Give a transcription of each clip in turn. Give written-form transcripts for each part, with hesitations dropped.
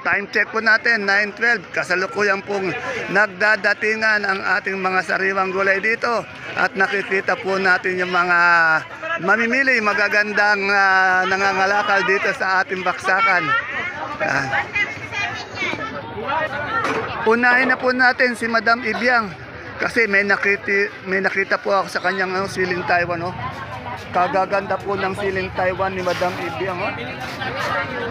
time check po natin, 9:12. Kasalukuyan pong nagdadatingan ang ating mga sariwang gulay dito. At nakikita po natin yung mga mamimili, magagandang nangangalakal dito sa ating baksakan. Yan. Unahin na po natin si Madam Ibiang. Kasi may nakita po ako sa kanyang siling Taiwan. Oh. Kagaganda po ng siling Taiwan ni Madam Ibiang. Oh.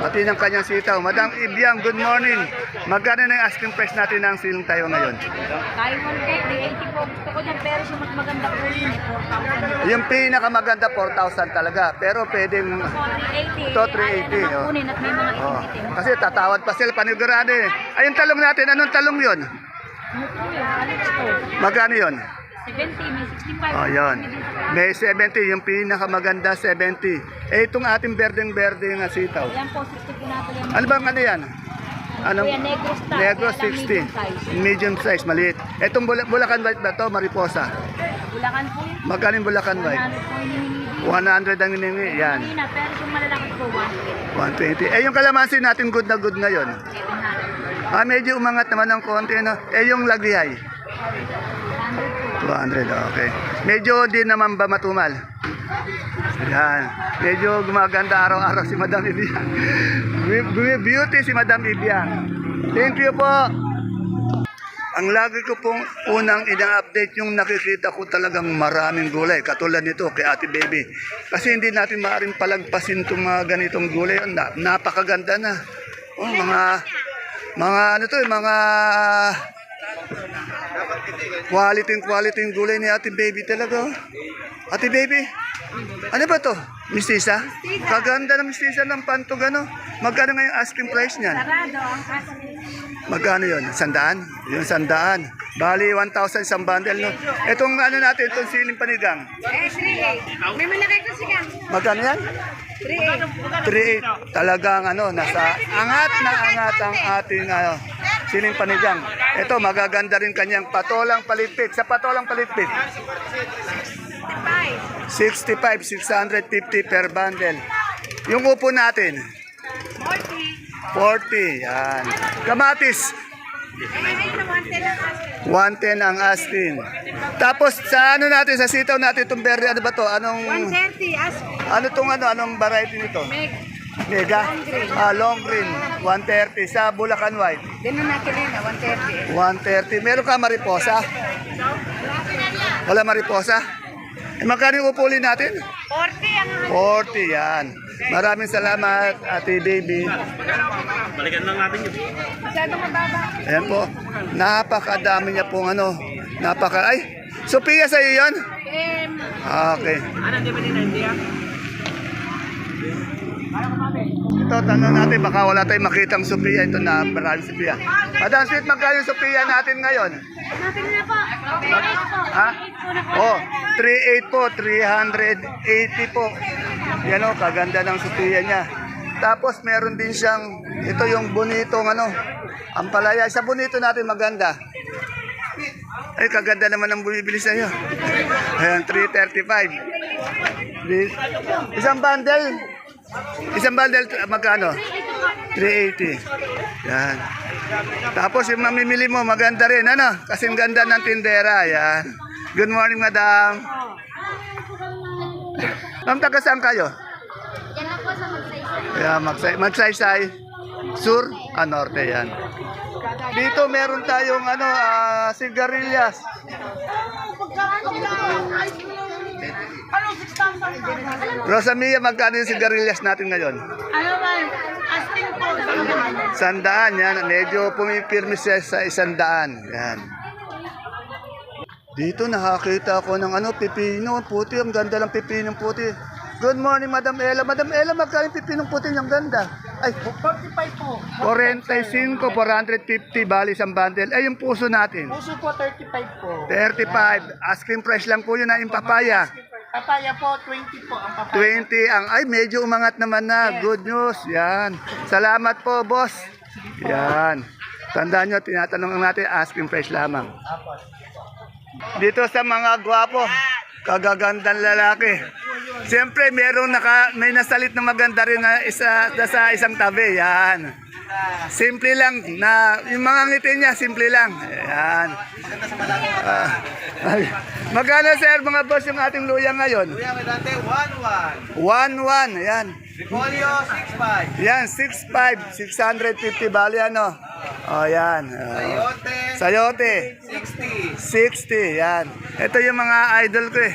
Pati ng kanyang sitaw. Madam Ibiang, good morning. Magkano na yung asking price natin ng siling Taiwan ngayon? Taiwan cake, 80 po. Gusto ko dyan, pero siya mas maganda po yun. 4,000. Yung pinakamaganda, 4,000 talaga. Pero pwedeng 380. to 380. Ayaw Oh. na at may mga Oh. itim-itim. Kasi tatawad pa sila panigurado eh. Ay, yung talong natin, anong talong yun? Ano po yun? Alex po. Magkano yun? 70, may 65. Oh, yun. May 70, yung pinakamaganda 70. Eh, itong ating berdeng-berde nga sitaw. Yan po, 60 po natin yan. Ano bang ano yan? Anong? Kuya, Negro Star. Negro Kaya lang 60. medium size. Medium size, maliit. Itong Bulacan White ba to, Mariposa? Bulacan po yun. Magkano yung Bulacan White? 100 po yung hinihingi. 100 ang hiningi. Yan. Kanina, pero yung malalaki po, 100. 120. Eh, yung kalamansi natin good na good ngayon. 700. Medyo umangat naman ng konti. No? Eh, yung lagrihay? 200, okay. Medyo din naman ba matumal? Yan. Medyo gumaganda araw-araw si Madam Ibiang. Beauty si Madam Ibiang. Thank you po. Ang lagi ko pong unang ina-update yung nakikita ko talagang maraming gulay. Katulad nito kay Ate Baby. Kasi hindi natin maaaring palagpasin itong mga ganitong gulay. Napakaganda na. Oh, mga ano to, mga quality gulay ni Ate Baby talaga. Oh. Ate Baby, ano ba to? Mistisa? Kaganda ng mistisa ng pantog ano. Magkano nga yung asking price niyan? Sarado ang kasi. Magkano yun? 100? Yung 100. Bali, 1,000 isang bundle, no? Itong ano natin, itong siling panigang. 3,800. May malaki kasi ka. Magkano yan? 3,800. Talagang ano, nasa angat na angat ang ating siling panigang. Ito, magaganda rin kanyang patolang palitpit. Sa patolang palitpit, 65, 650 per bundle. Yung upo natin, 40. Yan. Kamatis, 110 ang asking. Tapos sa ano natin, sa sitaw natin, itong berry, ano ba to? Anong, 130 as ano tong ano, anong variety nito? meg. Mega? Long green, 130. Sa Bulacan White, Din na natin na 130. 130. Meron ka mariposa? Wala mariposa? Eh, magkano yung upuli natin? 40 ang 40, yan. Maraming salamat, Ate Baby. Balikan lang natin yun. masyadong mababa. Ayan po. Napakadami niya pong ano. Ay, Sophia sa'yo yun? Okay. Ano, di ba din hindi ah? Ito, tanong natin, baka wala tayong makitang Sophia. Ito na, maraming Sophia. Madam Sweet, magkano yung Sophia natin ngayon? Natin na po. 38 po. Ha? Oh, 3.8 po, 380 po. Yan o, kaganda ng Sophia niya. Tapos meron din siyang, ito yung bonitong ano, ang palaya. Sa bonito natin maganda. Ay, kaganda naman ang bumibili sa'yo. Ayan, 335. Isang bundle. Isang bundle, magkano? 380. Yan. Tapos yung mamimili mo, maganda rin. Ano? Kasing ganda ng tindera. Yan. Good morning, madam. Ma'am, taga saan kayo? Yan ako sa magsaysay. Kaya magsaysay. Sur, norte yan. Dito meron tayong ano, sigarilyas. Rosamia, magkano yung sigarilyas natin ngayon? Ano ba? Asking po. 100 yan. Medyo pumipirmi siya sa 100. Yan. Dito nakakita ako ng ano, pipino puti. Ang ganda ng pipinong puti. Good morning, Madam Ella. Madam Ella, magkano yung pipinong puti niyang ganda? Ay, 45 po. 45, 450, bali isang bundle. Ay, yung puso natin. Puso po 35 po. 35. Asking price lang po yun na yung papaya. Papaya po 20 po ang papaya. 20 ang, ay, medyo umangat naman na. Good news. Yan. Salamat po, boss. Yan. Tandaan nyo, tinatanong natin, asking price lamang. Dito sa mga gwapo, kagagandang lalaki. Siyempre, may nasalit na maganda rin na sa isang tabi. Yan. Simple lang. Yung mga ngiti niya, simple lang. Yan. Magkano, sir, mga boss, yung ating luya ngayon? Luya may dante, 1-1. 1-1. Yan. Repolyo, 6-5. Yan, 6.5, 650 bali ano. Oh, yan. Sayote. 60, yan. Ito yung mga idol ko eh.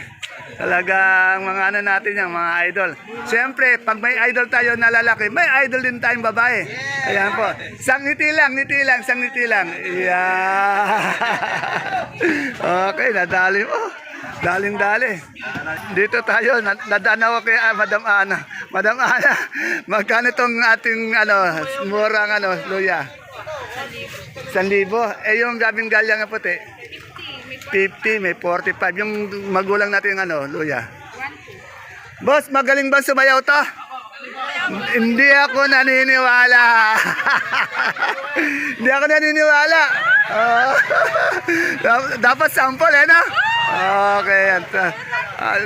Talagang mga ano natin yan, mga idol. Siyempre, pag may idol tayo na lalaki, may idol din tayong babae. Ayan po. Ngiti lang. Yeah. Okay, nadali mo. Daling-dali. Dito tayo, nadanaw ko kay Madam Ana. Madam Ana, magkano itong ating murang luya? 1,000. Eh yung gabing galyang na puti? 50, may 45. Yung magulang natin luya. Boss, magaling ba sumayaw to? Hindi ako naniniwala. Hindi ako naniniwala. Dapat sample, no? Okay.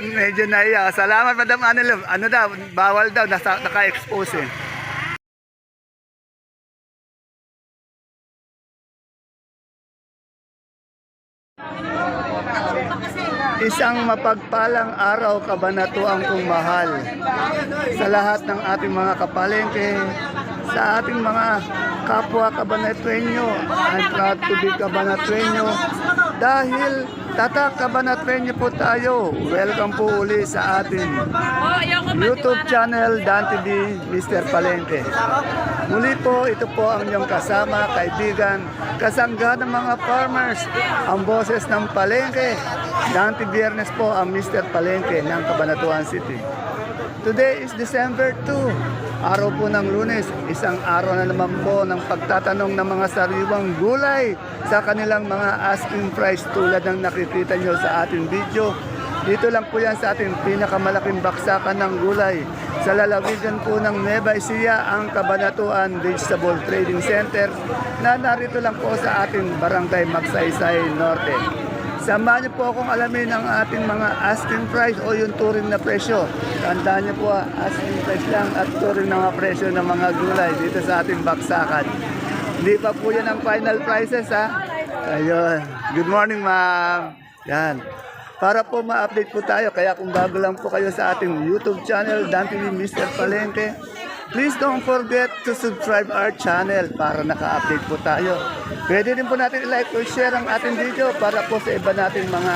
Medyo naiya. Salamat, Madam Anil. Ano daw? Bawal daw. Naka-expose eh. Isang mapagpalang araw, kabanatuang kong mahal sa lahat ng ating mga kapalengke, sa ating mga kapwa Cabanatueño. I'm proud to be Cabanatueño dahil tatak Cabanatueño po tayo. Welcome po uli sa ating YouTube channel, Dan TV, Mr. Palengke. Muli po, ito po ang inyong kasama, kaibigan, kasangga ng mga farmers, ang boses ng Palengke. Dante Biyernes po ang Mr. Palengke ng Cabanatuan City. Today is December 2, araw po ng Lunes, isang araw na naman po ng pagtatanong ng mga sariwang gulay sa kanilang mga asking price tulad ng nakikita nyo sa ating video. Dito lang po yan sa ating pinakamalaking baksakan ng gulay. Sa lalawigan po ng Nueva Ecija, ang Cabanatuan Vegetable Trading Center na narito lang po sa ating Barangay Magsaysay Norte. Samahan niyo po akong alamin ang ating mga asking price o yung turing na presyo. Tandaan niyo po, asking price lang at turing na mga presyo ng mga gulay dito sa ating baksakan. Hindi pa po yan ang final prices ha. Ayun. Good morning, ma'am. Yan. Para po ma-update po tayo, kaya kung bago lang po kayo sa ating YouTube channel, Dan TV Mr. Palengke, please don't forget to subscribe our channel para naka-update po tayo. Pwede din po natin i-like o share ang ating video para po sa iba nating mga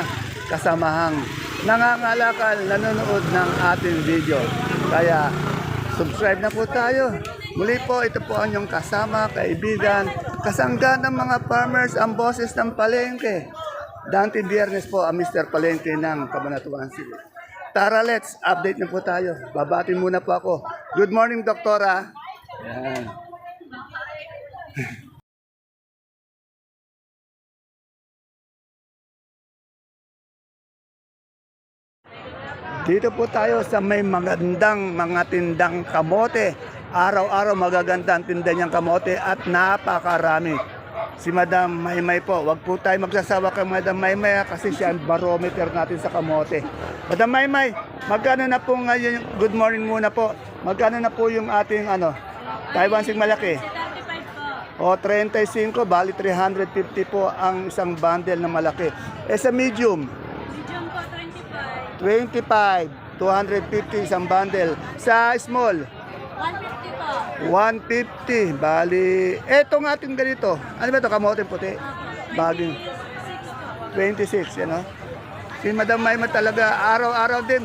kasamahang nangangalakal, nanonood ng ating video. Kaya subscribe na po tayo. Muli po, ito po ang inyong kasama, kaibigan, kasangga ng mga farmers, ang boses ng Palengke. Dante Biyernes po ang Mr. Palengke ng Cabanatuan City. Tara, let's update na po tayo. Babati muna po ako. Good morning, Doktora. Yan. Dito po tayo sa may magandang mga tindang kamote. Araw-araw magaganda ang tinda niyang kamote at napakarami. Si Madam Maymay po, wag po tayo magsasawa kay Madam Maymay kasi siya ang barometer natin sa kamote. Madam Maymay, magkano na po ngayon, good morning muna po, magkano na po yung ating Taiwan sing malaki? 35 po. O 35, bali 350 po ang isang bundle na malaki. Eh sa medium? Medium po, 25. 25, 250 isang bundle. Sa small? 150 po. 150, bali, etong ating ganito, ano ba ito, kamote puti? Baging 26, yan o. Si Madam Mayma talaga, araw-araw din,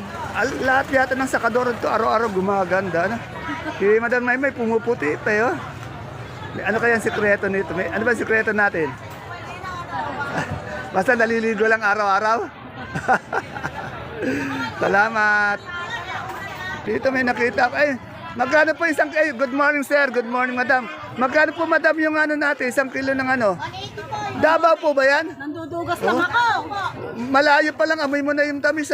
lahat yata ng sakador ito, araw-araw gumaganda. Si Madam Mayma, pumuputi pa yun. Ano kaya ang sikreto nito? Ano ba ang sikreto natin? Basta naliligo lang araw-araw? Salamat. Dito may nakita ako, magkano po isang, good morning sir, good morning madam. Magkano po madam yung natin, isang kilo ng 180 po. Davao po ba yan? Nandudugas lang ako. Malayo pa lang, amoy mo na yung tamis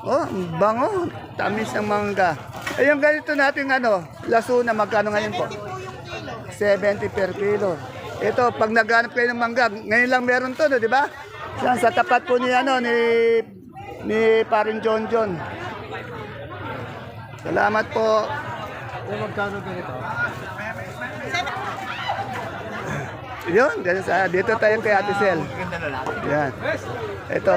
Oh, ang bango, tamis ng mangga. Yung ganito natin lasuna, magkano ngayon po? 70 per kilo. Ito, pag naghanap kayo ng mangga, ngayon lang meron to, di ba? Yan, sa tapat po ni, ni Paring John John. Salamat po. Yun, ganun sa dito tayo kay Ate Sel. Yan. Ito.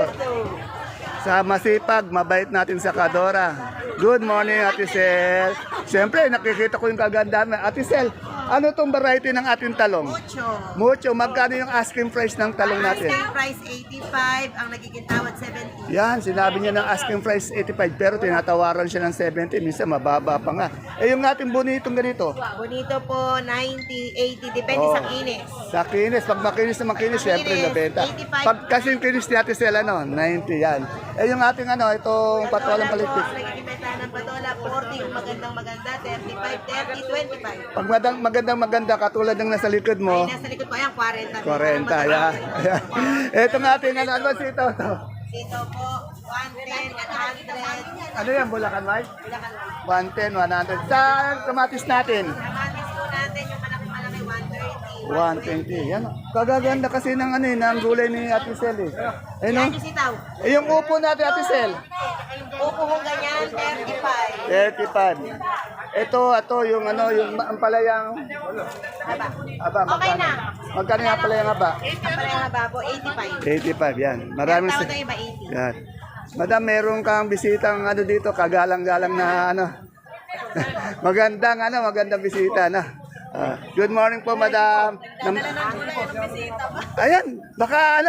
Sa masipag, mabait natin sa Kadora. Good morning, Ate Sel. Siyempre, nakikita ko yung kagandahan. Ate Sel, ano tong variety ng ating talong? Mucho. Mucho. Magkano yung asking price ng talong natin? Asking price 85, ang nagiging tawad 70. Yan, sinabi niya ng asking price 85 pero tinatawaran siya ng 70. Minsan mababa pa nga. Eh yung ating bonitong ganito? Bonito po, 90, 80, depende Oh. sa kinis. Sa kinis, pag makinis na makinis, syempre Makinis, nabenta. 85. Pag kasing kinis ni Ate Sel, 90 yan. Eh yung ating itong patolang Patola palitik. po, nagiging benta ng patola, 40 kung magandang maganda, 35, 30, 25. Pag maganda, katulad ng nasa likod mo, Ay, nasa likod po, ayan, 40. 40, yan. Ito nga ating ano sito. Dito po, 110, 100. Ano yan, Bulacan White? Bulacan White. 110, 100. Sa kamatis natin? Kamatis po natin, yung malaki-malaki, 120. 130. Yan. Kagaganda kasi ng ng gulay ni Ate Sel eh. Eh no? Yan yung sitaw. Eh yung upo natin Ate Sel? Upo kong ganyan, 35. 35. Ito yung yung ampalayang Haba. Okay na. Magkano yung ampalayang haba? Ang parang haba po, 85. 85 yan. Maraming Tawad na iba, 80. yan. Madam, meron kang bisitang dito, kagalang-galang na magandang bisita na. Good morning po, madam. Ayan, baka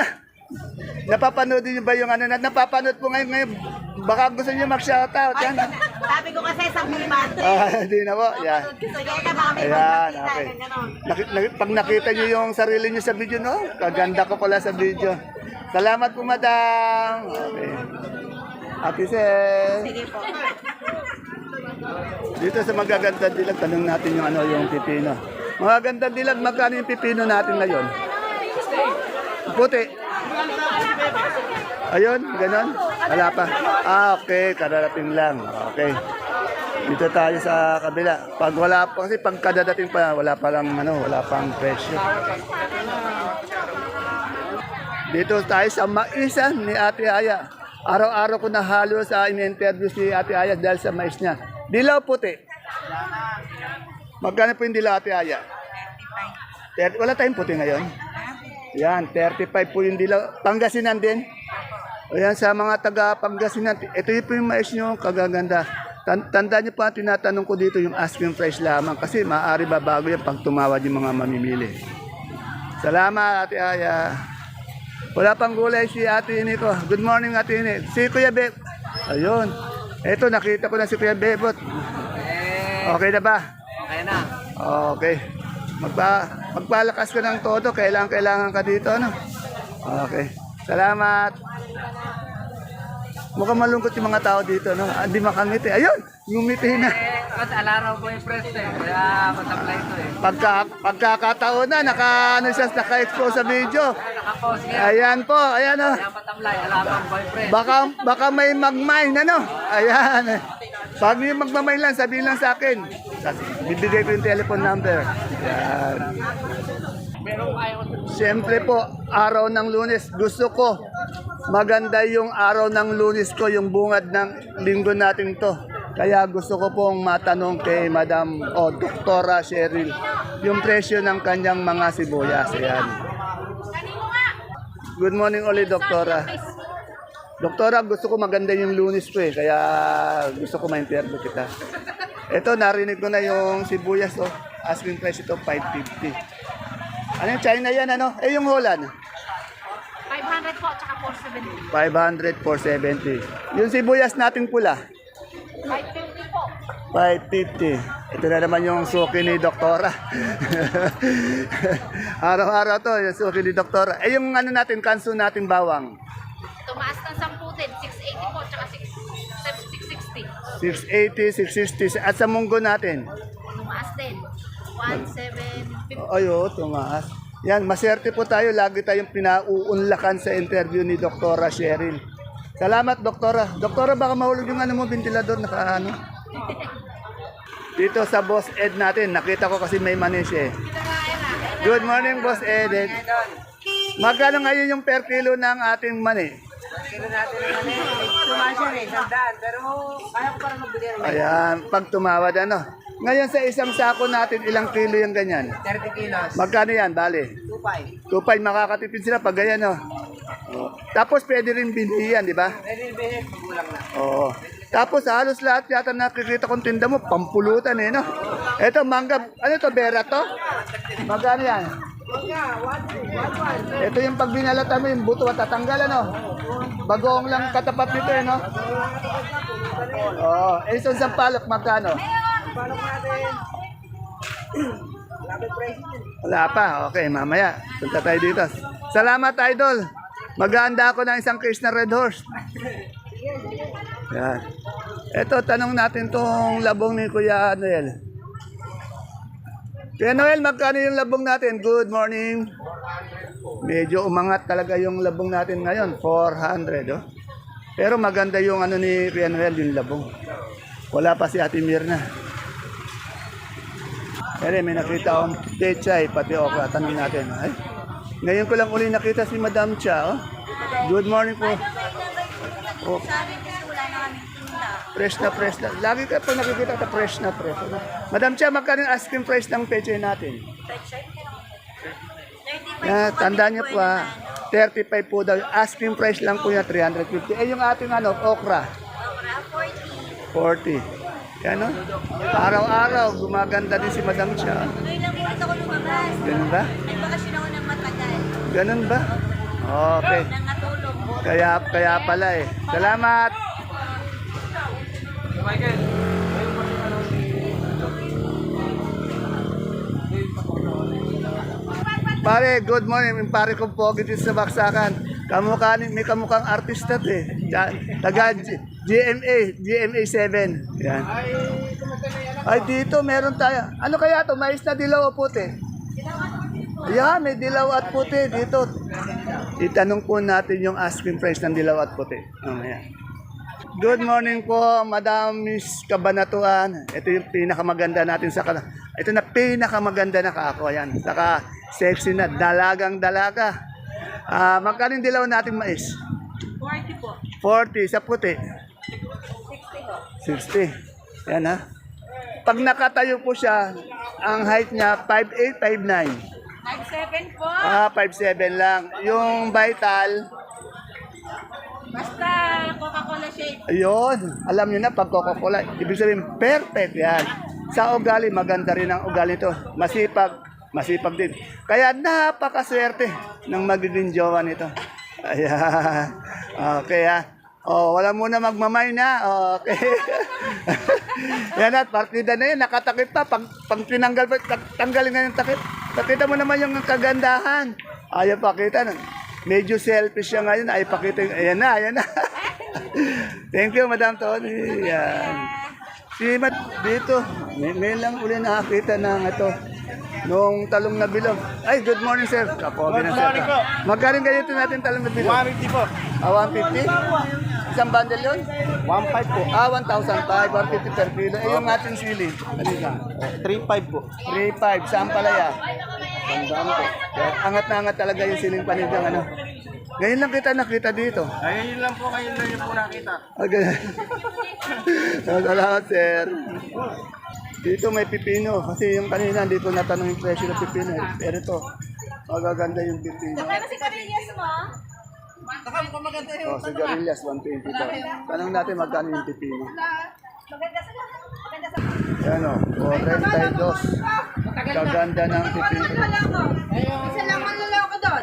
napapanood niyo ba yung napapanood po ngayon, baka gusto niyo mag-shoutout. Yan. Sabi ko kasi sa Bulman. Hindi na po, yan. So, yan na baka may Ayan, magpapita. okay. Ganon. Pag nakita niyo yung sarili niyo sa video, no? Kaganda ko pala sa video. Salamat po, madam. Okay. Ate Sel. Sige po. Dito sa magaganda dilag, tanong natin yung pipino. Magaganda dilag, magkano yung pipino natin ngayon? Puti. Ayun, ganon. Wala pa. Okay, kararating lang. Okay. Dito tayo sa kabila. Pag wala pa, kasi pag kadadating pa, wala pa lang, wala pang presyo. Dito tayo sa maisan ni Ate Aya. Araw-araw ko na halos in-interview si Ate Aya dahil sa mais niya. Dilaw puti. Magkano po yung dilaw, Ate Aya? 35. Wala tayong puti ngayon? Yan, 35 po yung dilaw. Pangasinan din? Ayan, sa mga taga Pangasinan. Ito yung po yung mais nyo, kagaganda. Tandaan niyo pa, tinatanong ko dito yung asking price lamang kasi maaari babago yan pag tumawad yung mga mamimili. Salamat, Ate Aya. Wala pang gulay si Ate Ini ko. Good morning, Ate Ini. Si Kuya Beb. Ayun. Ito, nakita ko na si Kuya Bebot. Okay na ba? Okay na. Okay. Magpalakas ka ng todo. Kailangan ka dito, Okay. Salamat. Mukhang malungkot yung mga tao dito, Hindi makangiti. Ayun, ngumiti na. Kasi alaraw po yung presto kaya matablay ito Pagkakataon na, naka-expose sa video. Nakapost Ayan po, ayan kaya matablay, alamang boyfriend. Baka may mag-mine, Ayan. Pag may magmamine lang, sabihin lang sa akin. Bibigay ko yung telephone number. Ayan. Siyempre po, araw ng Lunes, gusto ko maganda yung araw ng Lunes ko, yung bungad ng linggo natin to. Kaya gusto ko pong matanong kay Madam Doktora Cheryl yung presyo ng kanyang mga sibuyas. Ayan. Good morning ulit, Doktora. Doktora, gusto ko maganda yung Lunes ko kaya gusto ko ma-interview kita. Ito, narinig ko na yung sibuyas, asking price ito, 550. Ano yung China yan, yung Holland? 500 po, tsaka 470. 500, 470. Yung sibuyas nating pula? 550 po. 550. Ito na naman yung suki ni Doktora. Araw-araw to, yung suki ni Doktora. Yung natin, kanso natin bawang? Tumaas ng 10 din, 680 po, tsaka 660. 680, 660. At sa munggo natin? Tumaas din, 1750. Ay, tumaas. Yan, maserte po tayo. Lagi tayong pinauunlakan sa interview ni Doktora Cheryl. Salamat, Doktora. Doktora, baka mahulog yung ventilador, Dito sa Boss Ed natin, nakita ko kasi may manis Good morning, Boss Ed. Magkano ngayon yung per kilo ng ating mani? Kilo natin naman tumaas yan eh, 100. Pero kaya ko parang magbili rin. Ayan, pag tumawad ano. Ngayon sa isang sako natin, ilang kilo yung ganyan? 30 kilos. Magkano yan, bale? 2.5. 2.5, makakatipid sila pag ganyan, no? Oh. Tapos pwede rin binhiyan, di ba? Pwede rin, magulang na. Oo. Tapos halos lahat yata nakikita kong tinda mo, pampulutan eh, no? Ito, mangga, ano to, bera to? Magkano yan? Ito yung pag binalatan mo, yung buto at tatanggal, ano? Bagoong lang katapat nito, eh, no? Oo. Eh, isang sampalok, magkano? Wala pa. Okay, mamaya. Punta tayo dito. Salamat, Idol. Maghahanda ako ng isang case na Red Horse. Yan. Ito, tanong natin tong labong ni Kuya Noel. Kuya Noel, magkano yung labong natin? Good morning. Medyo umangat talaga yung labong natin ngayon. 400, oh. Pero maganda yung ano ni Kuya Noel, yung labong. Wala pa si Ate Mirna. Pero may nakita akong pechay, pati okra. Tanong natin. Ay, ngayon ko lang uli nakita si Madam Cha. Oh. Good morning po. Oh. Fresh na fresh na. Lagi ka pa nakikita ka fresh na fresh. Madam Cha, magkano yung ice cream price ng pechay natin? Tandaan niyo po 35 po daw. Ice cream price lang po yung 350. Eh yung ating ano, okra? 40. Yan o. Araw-araw, gumaganda din si Madam Cha. Ngayon lang dito ko lumabas. Ganun ba? Nagbakasyon ako ng matagal. Ganun ba? Okay. Nang natulog. Kaya pala eh. Salamat! Michael, Pare, good morning. Yung pare kong pogi dito sa Baksakan. May kamukhang artista eh. Taga GMA 7. Yan. Ay, dito meron tayo. Ano kaya to? Mais na dilaw o puti? Yan, may dilaw at puti dito. Itanong po natin yung asking price ng dilaw at puti. Mamaya. Good morning po, Madam Miss Kabanatuan. Ito yung pinakamaganda natin sa ito na pinakamaganda na kaako. Yan. Saka sexy na, dalagang dalaga. Magkano yung dilaw nating mais? 40 po. 40 sa puti. 60. Yan ha. Pag nakatayo po siya, ang height niya 5'8", 5'9". 5'7 po. 5'7 lang. Yung vital, Basta Coca-Cola shake. ayun. Alam niyo na pag Coca-Cola. Ibig sabihin, perfect yan. Sa ugali, maganda rin ang ugali to. Masipag din. Kaya napakaswerte ng magiging jowa nito. Ayan. Okay ha. Oh, wala muna magmamay na. Okay. Yan at partida na yun. Nakatakip pa. Pag tinanggal pa, tanggalin na yung takip. Pakita mo naman yung kagandahan. Ayaw pakita. Medyo selfish siya ngayon. Ayaw pakita. Ayan na. Thank you, Madam Tony. Yan. Si Mat dito. May lang uli nakakita ng ito. Nung talong na bilog. Ay, good morning, sir. Kapobi na, sir. Magkaling ganito natin talong na bilog? 150 po. 150? Isang bundle yun? 1.5 po. 1,500, 150 per kilo. Eh, yung ating sili. Ano yan? 3.5 po. 3,500. Saan palaya? Tandaan ko. Angat na angat talaga yung siling panigang, ano? Ngayon lang kita nakita dito. Ayun lang po, ngayon lang yung po nakita. Okay. Salamat, sir. Dito may pipino. Kasi yung kanina, hindi ko natanong yung presyo ng pipino. Pero ito, magaganda yung pipino. Ano si Carillas mo? Oh, sigarilyas, 120 daw. Tanong natin magkano yung pipino. Maganda sa Yan o, 42. Kaganda ng pipino. Isa lang ang lalaki doon.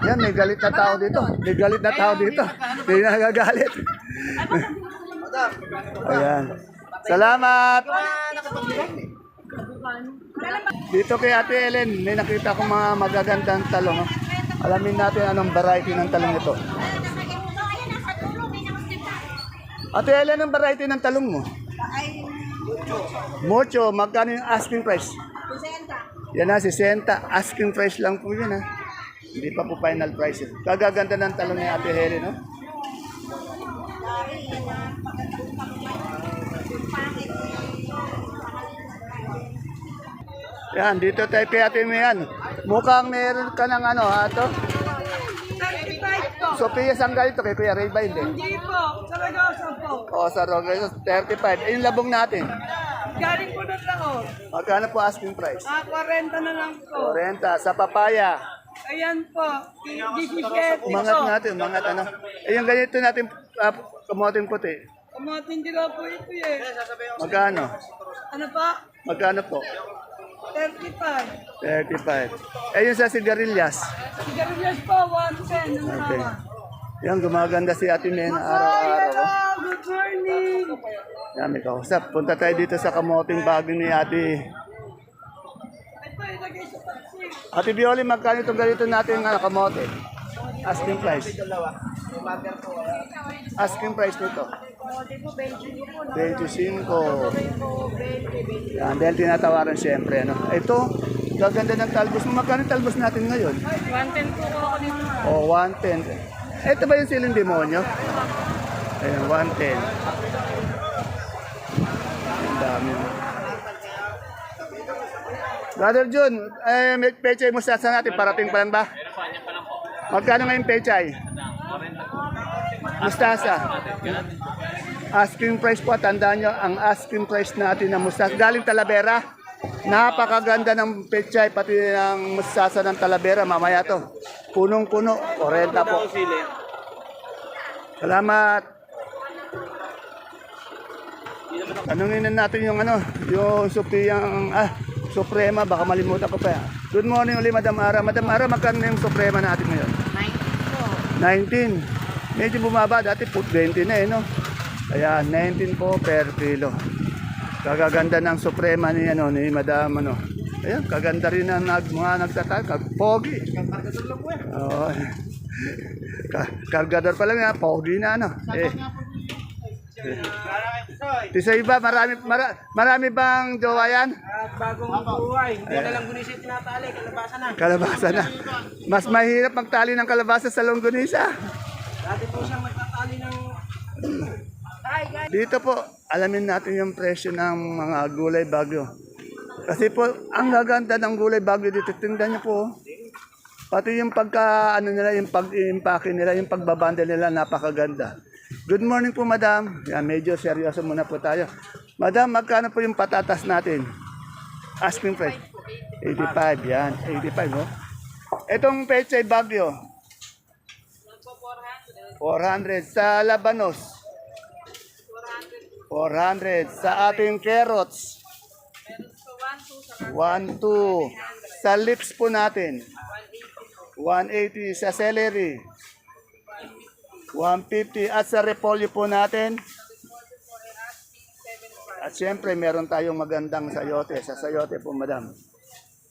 Yan, may galit na tao dito. May galit na tao dito. Hindi nagagalit. Ayan. Salamat! Dito kay Ate Ellen, may nakita akong mga magagandang talong. Oh. Alamin natin anong variety ng talong ito. Ate Ellen, anong variety ng talong mo? Mucho. Magkano yung asking price? 60. Yan na, 60. Asking price lang po yun ha. Hindi pa po final price. Kagaganda ng talong ni Ate Helen, no? Yan, dito tayo kay Ate Mian. Mukhang meron ka ng ano, ha, to? 35 po. Sophia saan ganito kay Kuya Ray ba hindi? Hindi po. Saragasan po. O, sa Robles, 35. Eh, yung labong natin. Galing po doon ako. Magkano po asking price? 40 na lang po. 40. Sa papaya. Ayan po. 17 Umangat po. natin, umangat ano. Eh, yung ganito natin, kamoting puti. Kamating dilaw po ito eh. Magkano? Ano pa? Magkano po? 35. 35. Eh, yung sa sigarilyas. Sigarilyas po, 110 ang Okay. sawa. Yan, gumaganda si Ate Mena Ay, araw-araw. hello! Oh. Good morning! Yan, may kausap. Punta tayo dito sa kamoting bagong ni Ate. Ito, ilagay sa taxi. Ate Bioli, magkano itong ganito natin kamote? Asking price. Asking price nito. 25. Yan, dahil tinatawaran siyempre. Ano? Ito, gaganda ng talbos. Magkano yung talbos natin ngayon? 110 po ako dito. O, 110. Ito ba yung siling demonyo? Ayan, 110. Ang dami. Brother Jun, may pechay mo sa natin. Parating pa lang ba? Magkano ngayon pechay? Mustasa. Asking price po, tandaan nyo, ang asking price natin na mustasa. Galing Talavera. Napakaganda ng pechay, pati ng mustasa ng Talavera. Mamaya to. Punong-puno. 40 po. Salamat. Tanungin na natin yung yung Suprema, baka malimutan ko pa. Good morning ulit, Madam Ara. Madam Ara, magkano na yung Suprema natin ngayon? 19. Medyo bumaba, dati 20 na no? Kaya 19 po per kilo. Kagaganda ng Suprema ni Madam Ayan, kaganda rin ang mga nagtataka. Pogi. Oo. Kargador pa lang nga, pogi na Sa iba, marami bang jowa yan? Bagong buhay. Hindi na lang gunisip tinatali. Kalabasa na. Kalabasa na. Mas mahirap magtali ng kalabasa sa longganisa. Dati po siyang magtatali ng... Dito po, alamin natin yung presyo ng mga gulay bagyo. Kasi po, ang gaganda ng gulay bagyo dito. Tingnan niyo po. Pati yung nila, yung pag-impake nila, yung pagbabanda nila, napakaganda. Good morning po, madam. Yan, medyo seryoso muna po tayo. Madam, magkano po yung patatas natin? Asking price. 85, yan. 85, no? Itong pechay bagyo. 400. Sa labanos. 400. Sa ating carrots. 1, 2. Sa lips po natin. 180. Sa celery. 150 at sa repolyo po natin. At siyempre meron tayong magandang sayote. Sa sayote po, madam.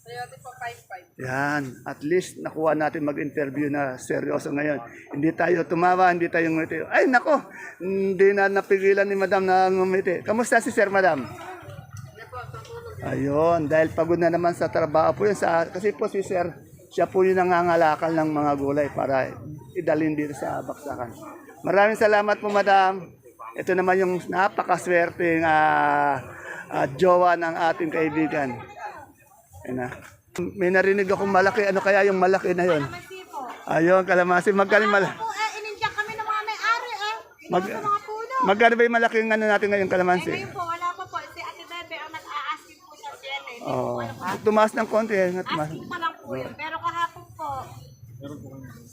Sayote po, 5-5. Yan, at least nakuha natin mag-interview na seryoso ngayon. Hindi tayo tumawa, hindi tayo ngumiti. Ay nako, hindi na napigilan ni madam na ngumiti. Kamusta si sir, madam? Ayun, dahil pagod na naman sa trabaho po yun. Kasi po si sir, siya po yung nangangalakal ng mga gulay para idalhin dito sa baksakan. Maraming salamat po, madam. Ito naman yung napakaswerteng jowa ng ating kaibigan. Ayan na. May narinig akong malaki. Ano kaya yung malaki na yon? Ayun, kalamansi. Magkano malaki? Inindiyan kami ng mga may-ari mga puno. Magkano ba yung malaking natin ngayon kalamansi? Ngayon po, wala pa po. Si Ate Bebe ang nag-a-asking po sa Siena. Oh, tumaas ng konti. Tumaas. Asking pa lang po yun. Pero kahapon po,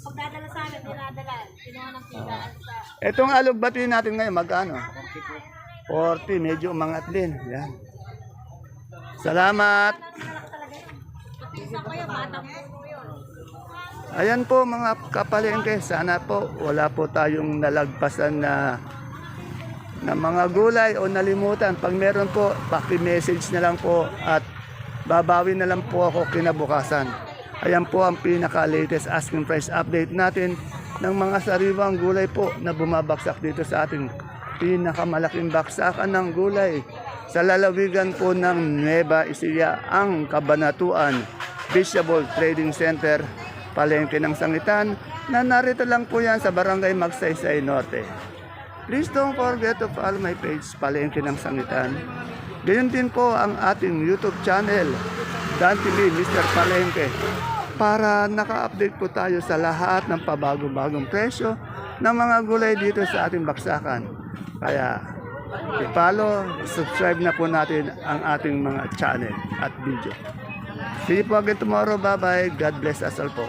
pagdadala sa amin, dinadala. Kinuha ng pigaan sa... Itong alugbati natin ngayon, magkano? 40. Medyo umangat din. Yan. Salamat. Isa ko yung batang puno yun. Ayan po mga kapalengke, sana po wala po tayong nalagpasan na mga gulay o nalimutan. Pag meron po, paki-message na lang po at babawi na lang po ako kinabukasan. Ayan po ang pinaka-latest asking price update natin ng mga sariwang gulay po na bumabaksak dito sa ating pinakamalaking baksakan ng gulay sa lalawigan po ng Nueva Ecija, ang Cabanatuan Vegetable Trading Center, Palengke ng Sangitan, na narito lang po yan sa Barangay Magsaysay Norte. Please don't forget to follow my page, Palengke ng Sangitan. Ganyan din po ang ating YouTube channel, Dan TV, Mr. Palengke. para naka-update po tayo sa lahat ng pabago-bagong presyo ng mga gulay dito sa ating baksakan. Kaya i-follow, subscribe na po natin ang ating mga channel at video. See you po again tomorrow. Bye-bye. God bless us all po.